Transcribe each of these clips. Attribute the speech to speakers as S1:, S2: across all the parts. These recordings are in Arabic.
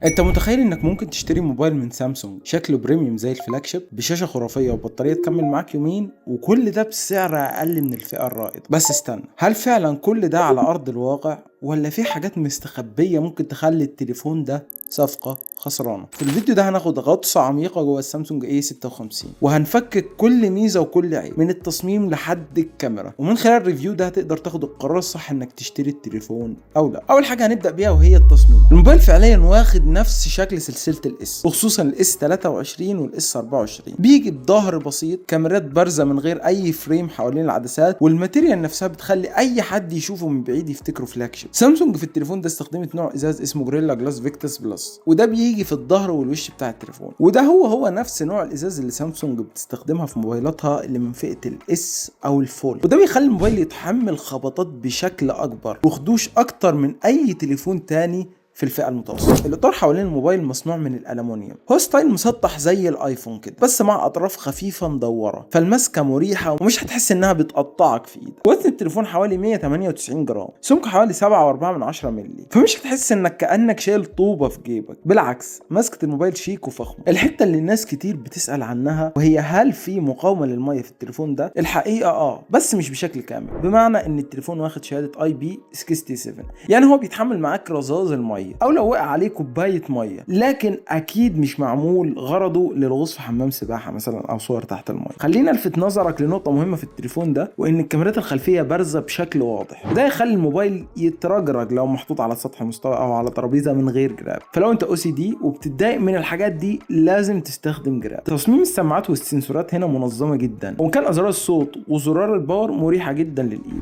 S1: انت متخيل انك ممكن تشتري موبايل من سامسونج شكله بريميوم زي الفلاج شيب بشاشه خرافيه وبطاريه تكمل معاك يومين، وكل ده بسعر اقل من الفئه الرائده؟ بس استنى، هل فعلا كل ده على ارض الواقع ولا في حاجات مستخبيه ممكن تخلي التليفون ده صفقه خسرانه؟ في الفيديو ده هناخد غطسه عميقه جوه السامسونج A56 وهنفكك كل ميزه وكل عيب من التصميم لحد الكاميرا، ومن خلال الريفيو ده هتقدر تاخد القرار الصح انك تشتري التليفون او لا. اول حاجه هنبدا بيها وهي التصميم. الموبايل فعليا واخد نفس شكل سلسله الاس، وخصوصا الاس 23 والاس 24. بيجي بظهر بسيط، كاميرات بارزه من غير اي فريم حوالين العدسات، والماتيريال نفسها بتخلي اي حد يشوفه من بعيد يفتكره فلاج شيب. سامسونج في التليفون ده استخدمت نوع ازاز اسمه جوريلا جلاس فيكتس بلس، وده بيجي في الظهر والوش بتاع التليفون، وده هو نفس نوع الازاز اللي سامسونج بتستخدمها في موبايلاتها اللي من فئه الاس او الفول، وده بيخلي الموبايل يتحمل خبطات بشكل اكبر وخدوش اكتر من اي تليفون تاني في الفئه المتوسطه. الاطار حوالين الموبايل مصنوع من الالومنيوم، هو ستايل مسطح زي الايفون كده بس مع اطراف خفيفه مدوره، فالمسكه مريحه ومش هتحس انها بتقطعك في ايدك. وزن التليفون حوالي 198 جرام، سمكه حوالي 7.4 مللي، فمش هتحس انك كانك شايل طوبه في جيبك، بالعكس مسكه الموبايل شيك وفخمه. الحته اللي الناس كتير بتسال عنها وهي هل في مقاومه للميه في التليفون ده؟ الحقيقه بس مش بشكل كامل، بمعنى ان التليفون واخد شهاده IP67، يعني هو بيتحمل معاك رذاذ الميه او لو وقع عليه كوبايه ميه، لكن اكيد مش معمول غرضه للغوص في حمام سباحه مثلا او صور تحت الميه. خلينا الفت نظرك لنقطه مهمه في التليفون ده، وان الكاميرات الخلفيه بارزه بشكل واضح، وده يخلي الموبايل يترجرج لو محطوط على سطح مستوى او على ترابيزه من غير جراب. فلو انت OCD وبتتضايق من الحاجات دي لازم تستخدم جراب. تصميم السماعات والسنسورات هنا منظمه جدا، وكان ازرار الصوت وزرار الباور مريحه جدا للايد.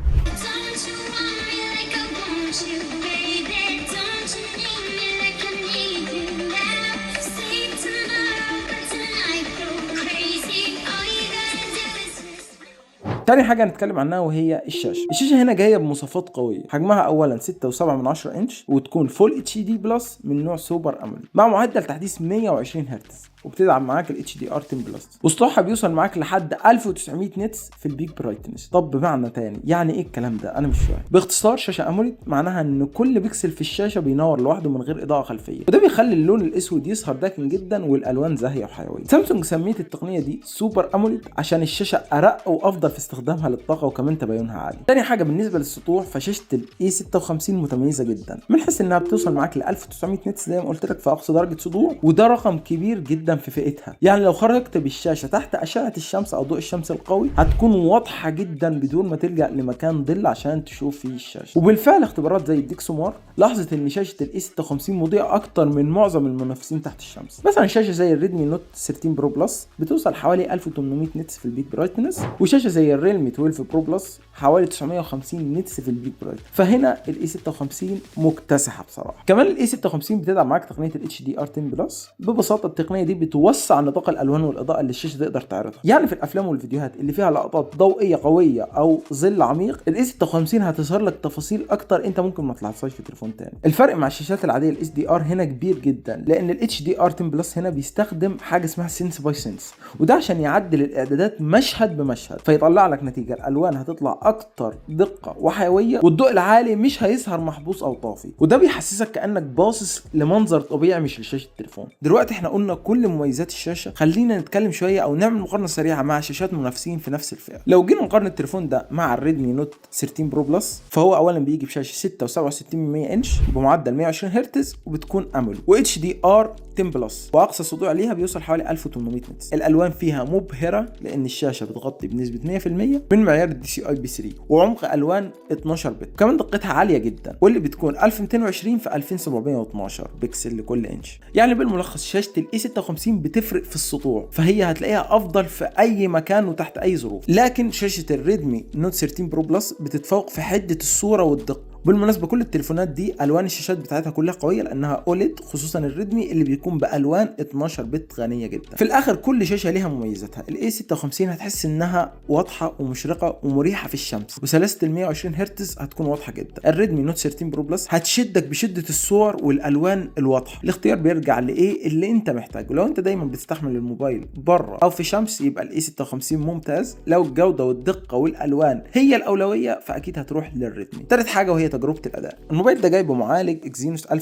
S1: تاني حاجة هنتكلم عنها وهي الشاشة هنا جاية بمواصفات قوية. حجمها أولا 6.7 إنش، وتكون فول HD بلس من نوع سوبر أموليد مع معدل تحديث 120 هرتز، وبتدعم معاك ال HDR10 بلس، وسطوعها بيوصل معاك لحد 1900 نتس في البيك برايتنس. طب بمعنى تاني يعني ايه الكلام ده؟ انا مش فاهم. باختصار شاشة أموليد معناها ان كل بيكسل في الشاشة بينور لوحده من غير إضاءة خلفية، وده بيخلي اللون الأسود يظهر داكن جدا والألوان زاهية وحيوية. سامسونج سميت التقنية دي سوبر أموليد عشان الشاشة أرق وأفضل في استخدامها للطاقة وكمان تباينها عالي. تاني حاجة بالنسبة للسطوع، فشاشة ال A56 متميزة جدا من حيث انها بتوصل معاك ل 1900 نتس زي ما قلت لك في أقصى درجة صدوع، وده رقم كبير جدا في فئتها. يعني لو خرجت بالشاشة تحت أشعة الشمس أو ضوء الشمس القوي هتكون واضحة جدا بدون ما تلجأ لمكان ظل عشان تشوف فيه الشاشة. وبالفعل اختبارات زي الديكسومار لاحظت ان شاشة ال A56 مضيئة أكتر من معظم المنافسين تحت الشمس. مثلا شاشة زي الريدمي نوت 13 برو بلس بتوصل حوالي 1800 نتس في البيك برايتنس، وشاشة زي الريلمي 12 برو بلس حوالي 950 نتس في البيك برايت. فهنا ال A56 مكتسحة بصراحة. كمان ال A56 بتدعم معاك تقنية ال HDR10 بلس. ببساطة التقنية دي بتوسع نطاق الالوان والاضاءه اللي الشاشه تقدر تعرضها، يعني في الافلام والفيديوهات اللي فيها لقطات ضوئيه قويه او ظل عميق ال A56 هتظهر لك تفاصيل اكتر انت ممكن ما تلاحظهاش في تليفون تاني. الفرق مع الشاشات العاديه ال SDR هنا كبير جدا، لان ال HDR10 بلس هنا بيستخدم حاجه اسمها سنس باي سنس، وده عشان يعدل الاعدادات مشهد بمشهد فيطلع لك نتيجه الالوان هتطلع اكتر دقه وحيويه، والضوء العالي مش هيظهر محبوس او طافي، وده بيحسسك كانك باصص لمنظر طبيعي مش لشاشه التليفون. دلوقتي احنا قلنا كل مميزات الشاشه، خلينا نتكلم شويه او نعمل مقارنه سريعه مع شاشات منافسين في نفس الفئه. لو جينا نقارن التليفون ده مع الريدمي نوت 13 برو بلس، فهو اولا بيجي بشاشه 6.67 انش بمعدل 120 هرتز، وبتكون اموليد و HDR10 بلس، واقصى صدوع ليها بيوصل حوالي 1800 نتس. الالوان فيها مبهره لان الشاشه بتغطي بنسبه 100% من معيار DCI B3، وعمق الوان 12 بت، كمان دقتها عاليه جدا واللي بتكون 1220 في 2712 بكسل لكل انش. يعني بالملخص شاشه ال A56 بتفرق في السطوع، فهي هتلاقيها افضل في اي مكان وتحت اي ظروف. لكن شاشه الريدمي نوت 13 برو بلس بتتفوق في حده الصوره والدقه. بالمناسبه كل التليفونات دي الوان الشاشات بتاعتها كلها قويه لانها اوليد، خصوصا الريدمي اللي بيكون بالوان 12 بت غنيه جدا. في الاخر كل شاشه ليها مميزاتها. ال A56 هتحس انها واضحه ومشرقه ومريحه في الشمس، وسلاسه ال 120 هرتز هتكون واضحه جدا. الريدمي نوت 13 برو بلس هتشدك بشده الصور والالوان الواضحه. الاختيار بيرجع لايه اللي انت محتاجه. لو انت دايما بتستحمل الموبايل بره او في شمس يبقى ال A56 ممتاز. لو الجوده والدقه والالوان هي الاولويه فاكيد هتروح للريدمي. ثالث حاجه وهي تجربه الاداء. الموبايل ده جاي بمعالج اكزينوس 1480،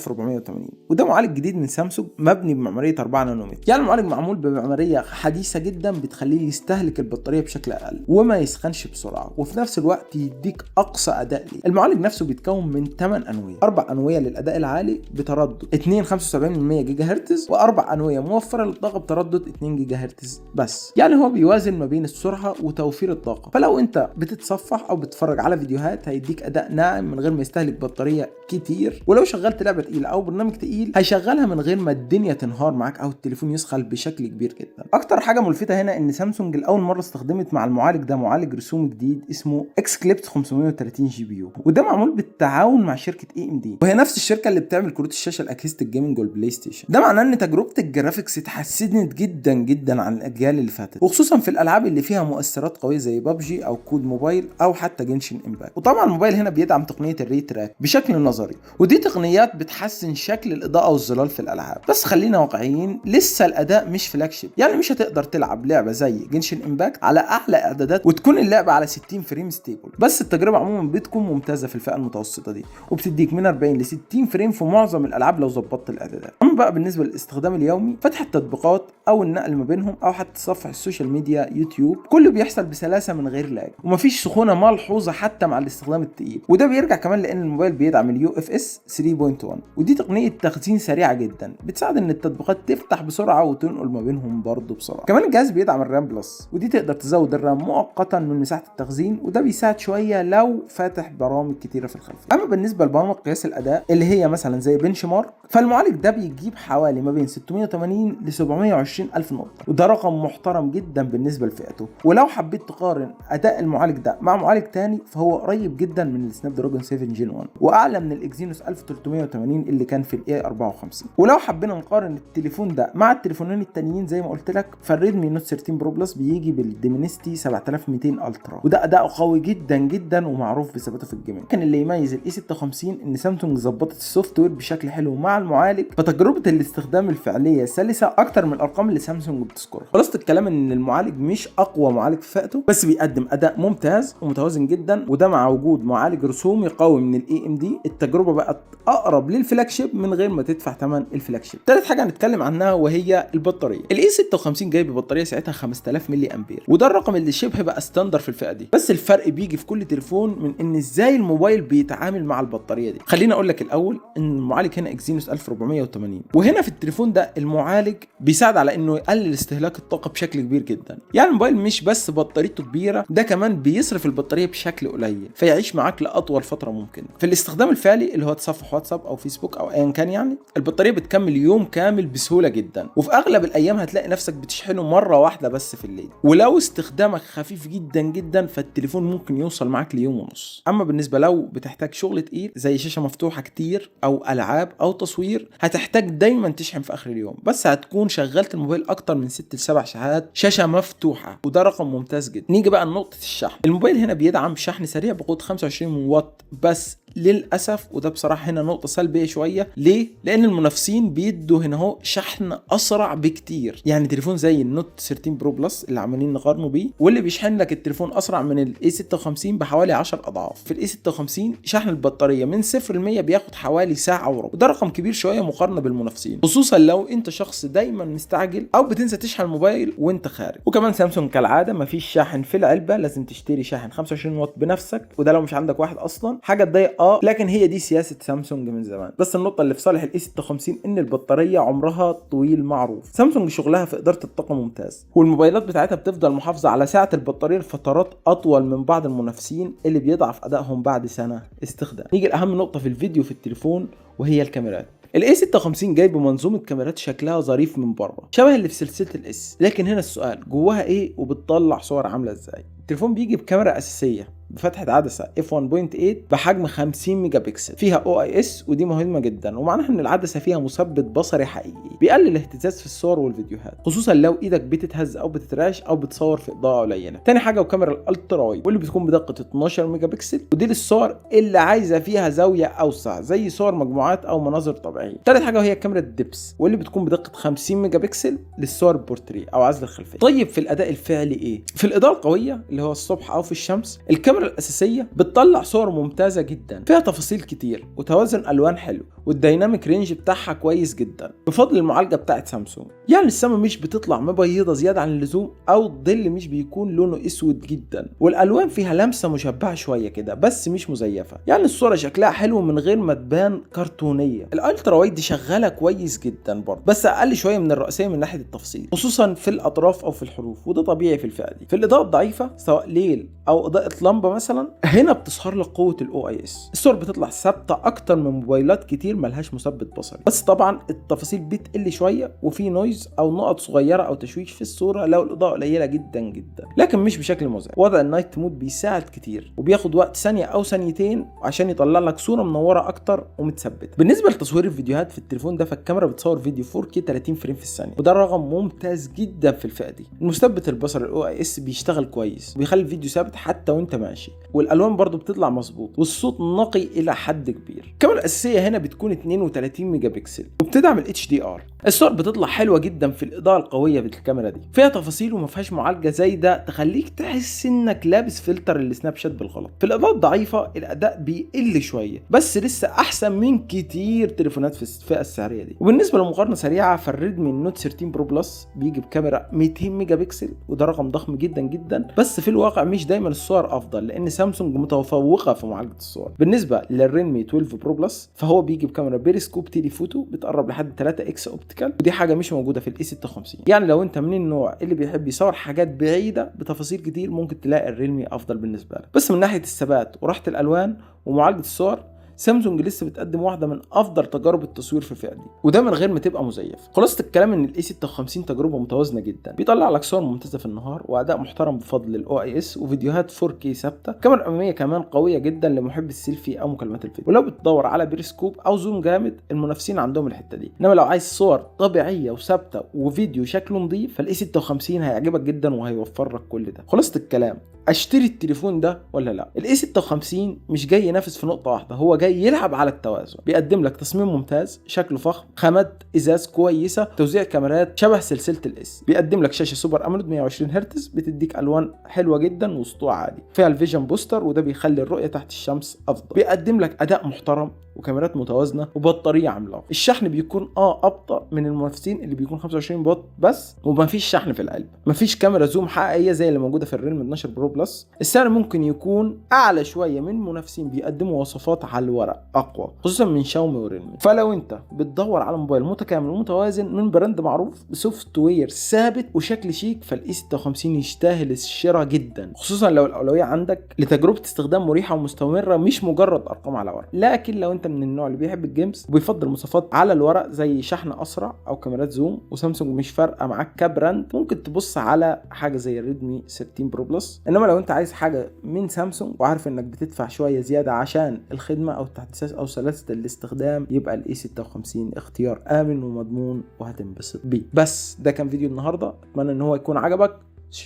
S1: وده معالج جديد من سامسونج مبني بمعماريه 4 نانومتر. يعني المعالج معمول بمعماريه حديثه جدا بتخليه يستهلك البطاريه بشكل اقل وما يسخنش بسرعه، وفي نفس الوقت يديك اقصى اداء ليه. المعالج نفسه بيتكون من 8 انويه، 4 انويه للاداء العالي بتردد 2.75 جيجا هرتز، و4 انويه موفره للطاقه بتردد 2 جيجا هرتز بس. يعني هو بيوازن ما بين السرعه وتوفير الطاقه، فلو انت بتتصفح او بتتفرج على فيديوهات هيديك اداء ناعم من غير ما يستهلك بطاريه كتير، ولو شغلت لعبه تقيله او برنامج تقيل هيشغلها من غير ما الدنيا تنهار معاك او التليفون يسخن بشكل كبير جدا. اكتر حاجه ملفته هنا ان سامسونج لاول مره استخدمت مع المعالج ده معالج رسومي جديد اسمه اكسكليبس 530 جي بي يو، وده معمول بالتعاون مع شركه اي ام دي، وهي نفس الشركه اللي بتعمل كروت الشاشه الاجهزه الجيمنج والبلاي ستيشن. ده معناه ان تجربه الجرافيكس اتحسنت جدا جدا عن الاجيال اللي فاتت، وخصوصا في الالعاب اللي فيها مؤثرات قويه زي بابجي او كود موبايل او حتى جنشن امباكت. وطبعا الموبايل هنا بيدعم تقنيه الري تراك بشكل نظري، ودي تقنيات بتحسن شكل الاضاءه والظلال في الالعاب. بس خلينا واقعيين، لسه الاداء مش فلاج شيب، يعني مش هتقدر تلعب لعبه زي جنشن امباكت على اعلى اعدادات وتكون اللعبه على 60 فريم ستيبل. بس التجربه عموما بتكون ممتازه في الفئه المتوسطه دي، وبتديك من 40 ل 60 فريم في معظم الالعاب لو ظبطت الاعدادات. اما بقى بالنسبه للاستخدام اليومي، فتح التطبيقات او النقل ما بينهم او حتى تصفح السوشيال ميديا يوتيوب، كله بيحصل بسلاسه من غير لاج، ومفيش سخونه ملحوظه حتى مع الاستخدام التقيل. وده بيرجع كمان لان الموبايل بيدعم اليو اف اس 3.1، ودي تقنيه تخزين سريعه جدا بتساعد ان التطبيقات تفتح بسرعه وتنقل ما بينهم برضه بسرعه. كمان الجهاز بيدعم الرام بلس، ودي تقدر تزود الرام مؤقتا من مساحه التخزين، وده بيساعد شويه لو فاتح برامج كتيره في الخلفيه. اما بالنسبه لبرامج قياس الاداء اللي هي مثلا زي بنش مارك، فالمعالج ده بيجيب حوالي ما بين 680 ل 720 الف نقطه، وده رقم محترم جدا بالنسبه لفئته. ولو حبيت تقارن اداء المعالج ده مع معالج تاني فهو قريب جدا من السناب دراجون 7 جين 1، واعلى من الاكزينوس 1380 اللي كان في الاي 54. ولو حبينا نقارن التليفون ده مع التليفونين التانيين زي ما قلت لك، فالريدمي نوت 13 برو بلس بيجي بالديمينستي 7200 الترا، وده اداء قوي جدا جدا ومعروف بثباته في الجيمنج. كان اللي يميز الاي 56 ان سامسونج ظبطت السوفت وير بشكل حلو مع المعالج، فتجربه الاستخدام الفعليه سلسه اكتر من الارقام اللي سامسونج بتذكرها. خلاصه الكلام ان المعالج مش اقوى معالج في فئته، بس بيقدم اداء ممتاز ومتوازن جدا، وده مع وجود معالج رسومي قوي من الاي ام دي. التجربه بقت اقرب للفلاج شيب من غير ما تدفع ثمن الفلاج شيب. ثالث حاجه هنتكلم عنها وهي البطاريه. الاي 56 جاي ببطاريه ساعتها 5000 ملي امبير، وده الرقم اللي شبه بقى ستاندر في الفئه دي. بس الفرق بيجي في كل تليفون من ان ازاي الموبايل بيتعامل مع البطاريه دي. خليني اقول لك الاول ان المعالج هنا اكزينوس 1480، وهنا في التليفون ده المعالج بيساعد على انه يقلل استهلاك الطاقه بشكل كبير جدا. يعني الموبايل مش بس بطاريته كبيره، ده كمان بيصرف البطاريه بشكل قليل فيعيش معاك لاطول فتره ممكن. في الاستخدام الفعلي اللي هو تصفح واتساب او فيسبوك او ايا كان، يعني البطاريه بتكمل يوم كامل بسهوله جدا، وفي اغلب الايام هتلاقي نفسك بتشحنه مره واحده بس في الليل. ولو استخدامك خفيف جدا جدا فالتليفون ممكن يوصل معاك ليوم ونص. اما بالنسبه لو بتحتاج شغل تقيل زي شاشه مفتوحه كتير او العاب او تصوير، هتحتاج دايما تشحن في اخر اليوم، بس هتكون شغلت الموبايل اكتر من 6 ل 7 ساعات شاشه مفتوحه، وده رقم ممتاز جدا. نيجي بقى لنقطه الشحن. الموبايل هنا بيدعم شحن سريع بقوه 25 واط بس، للاسف وده بصراحه هنا نقطه سلبيه شويه. ليه؟ لان المنافسين بيدوا هنا اهو شحن اسرع بكتير. يعني تليفون زي النوت 13 برو بلس اللي عمالين نقارنه بيه، واللي بيشحن لك التليفون اسرع من الاي 56 بحوالي 10 اضعاف. في الاي 56 شحن البطاريه من 0 ل 100 بياخد حوالي ساعه وربع، وده رقم كبير شويه مقارنه بالمنافسين، خصوصا لو انت شخص دايما مستعجل او بتنسى تشحن الموبايل وانت خارج. وكمان سامسونج كالعاده مفيش شاحن في العلبه، لازم تشتري شاحن 25 واط بنفسك، وده لو مش عندك واحد اصلا حاجه تضايق، لكن هي دي سياسه سامسونج من زمان. بس النقطه اللي في صالح الاي 56 ان البطاريه عمرها طويل معروف. سامسونج شغلها في اداره الطاقه ممتاز، والموبايلات بتاعتها بتفضل محافظه على سعه البطاريه لفترات اطول من بعض المنافسين اللي بيضعف ادائهم بعد سنه استخدام. نيجي لاهم نقطه في الفيديو في التليفون وهي الكاميرات. الاي 56 جاي بمنظومه كاميرات شكلها ظريف من بره شبه اللي في سلسله الاس، لكن هنا السؤال جواها ايه وبتطلع صور عامله ازاي؟ التليفون بيجي بكاميرا اساسيه بفتحه عدسه f1.8 بحجم 50 ميجا بكسل، فيها OIS، ودي مهمه جدا ومعناها ان العدسه فيها مثبت بصري حقيقي بيقلل الاهتزاز في الصور والفيديوهات، خصوصا لو ايدك بتتهز او بتترعش او بتصور في اضاءه قليله. تاني حاجه وكاميرا الالترا وايد، واللي بتكون بدقه 12 ميجا بكسل، ودي للصور اللي عايزه فيها زاويه اوسع زي صور مجموعات او مناظر طبيعيه. تالت حاجه وهي كاميرا الدبس، واللي بتكون بدقه 50 ميجا بكسل للصور البورتريه او عزل الخلفيه. طيب في الاداء الفعلي ايه؟ في الاضاءه القويه اللي هو الصبح او في الشمس، الكاميرا الكاميرا الاساسيه بتطلع صور ممتازه جدا فيها تفاصيل كتير وتوازن الوان حلو، والديناميك رينج بتاعها كويس جدا بفضل المعالجه بتاعت سامسونج. يعني السما مش بتطلع مبيضه زياده عن اللزوم، او الظل مش بيكون لونه اسود جدا، والالوان فيها لمسه مشبعه شويه كده بس مش مزيفه. يعني الصوره شكلها حلو من غير ما تبان كرتونيه. الالترا وايد شغاله كويس جدا برضه، بس اقل شويه من الرئيسيه من ناحيه التفاصيل، خصوصا في الاطراف او في الحروف، وده طبيعي في الفئه دي. في الاضاءه الضعيفه سواء ليل او اضاءه لمبه مثلا، هنا بتظهر لك قوه الاو اي اس. الصور بتطلع ثابته اكتر من موبايلات كتير ملهاش مثبت بصري، بس طبعا التفاصيل بتقل شويه وفي نويز او نقط صغيره او تشويش في الصوره لو الاضاءه قليله جدا جدا، لكن مش بشكل مزعج. وضع النايت مود بيساعد كتير وبياخد وقت ثانيه او ثانيتين عشان يطلع لك صوره منوره اكتر ومتثبته. بالنسبه لتصوير الفيديوهات في التليفون ده، فالكاميرا بتصور فيديو 4K 30 فريم في الثانيه، وده رقم ممتاز جدا في الفئه دي. المثبت البصري الاو اي اس بيشتغل كويس وبيخلي الفيديو ثابت حتى وانت ماشي، والالوان برضو بتطلع مظبوط، والصوت نقي الى حد كبير. الكاميرا الاساسيه هنا بتكون 32 ميجا بكسل وبتدعم ال HDR. الصور بتطلع حلوه جدا في الاضاءه القويه بالكاميرا دي، فيها تفاصيل وما فيهاش معالجه زايده تخليك تحس انك لابس فلتر السناب شات بالغلط. في الاضاءه الضعيفه الاداء بيقل شويه، بس لسه احسن من كتير تليفونات في الفئه السعريه دي. وبالنسبه لمقارنه سريعه، فالريدمي النوت 13 برو بلس بيجي بكاميرا 200 ميجا بكسل، وده رقم ضخم جدا جدا، بس في الواقع مش دايما الصور افضل لان سامسونج متفوقه في معالجه الصور. بالنسبه للريدمي 12 برو بلس فهو بيجي بكاميرا بيريسكوب تيليفوتو بتقرب لحد 3 اكس اوبتيكال، ودي حاجه مش موجوده في الاي 56. يعني لو انت من النوع اللي بيحب يصور حاجات بعيده بتفاصيل كتير ممكن تلاقي الريلمي افضل بالنسبه لك. بس من ناحيه الثبات وراحه الالوان ومعالجه الصور، سامسونج لسه بتقدم واحده من افضل تجارب التصوير في الفئه دي، وده من غير ما تبقى مزيف. خلاصه الكلام ان الاي 56 تجربه متوازنه جدا، بيطلع لك صور ممتازه في النهار واداء محترم بفضل الاو اي اس وفيديوهات 4K ثابته. الكاميرا الاماميه كمان قويه جدا لمحب السيلفي او مكالمات الفيديو، ولو بتدور على بيريسكوب او زوم جامد المنافسين عندهم الحته دي. انما لو عايز صور طبيعيه وثابته وفيديو شكله نظيف فالاي 56 هيعجبك جدا وهيوفر لك كل ده. خلاصه الكلام، اشتري التليفون ده ولا لا؟ الاي 56 مش جاي ينافس في نقطه واحده، هو جاي يلعب على التوازن. بيقدم لك تصميم ممتاز، شكله فخم، خامات ازاز كويسه، توزيع كاميرات شبه سلسله الاس، بيقدم لك شاشه سوبر اموليد 120 هرتز بتديك الوان حلوه جدا وسطوع عالي، فيها الفيجن بوستر وده بيخلي الرؤيه تحت الشمس افضل، بيقدم لك اداء محترم وكاميرات متوازنه وبطاريه عملاقه. الشحن بيكون ابطا من المنافسين اللي بيكون 25 واط بس، ومفيش شحن في القلب. مفيش كاميرا زوم حقيقيه زي اللي موجوده في الريلمي 12 برو بلس. السعر ممكن يكون اعلى شويه من منافسين بيقدموا وصفات على الورق اقوى، خصوصا من شاومي وريلمي. فلو انت بتدور على موبايل متكامل ومتوازن من براند معروف بسوفت وير ثابت وشكل شيك، فالاي 56 يستاهل الشراء جدا، خصوصا لو الاولويه عندك لتجربه استخدام مريحه ومستمره مش مجرد ارقام على ورق. لكن لو انت من النوع اللي بيحب الجيمز وبيفضل مواصفات على الورق زي شحن اسرع او كاميرات زوم وسامسونج مش فارقه معاك كبراند، ممكن تبص على حاجه زي الريدمي 13 برو بلس. انما لو انت عايز حاجه من سامسونج وعارف انك بتدفع شويه زياده عشان الخدمه او التحديثات او سلاسه الاستخدام، يبقى الاي 56 اختيار امن ومضمون وهتنبسط بيه. بس ده كان فيديو النهارده، اتمنى ان هو يكون عجبك.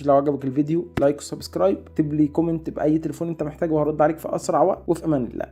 S1: لو عجبك الفيديو لايك وسبسكرايب، اكتب لي كومنت باي تليفون انت محتاجه وهرد عليك في اسرع وقت، وفي امان الله.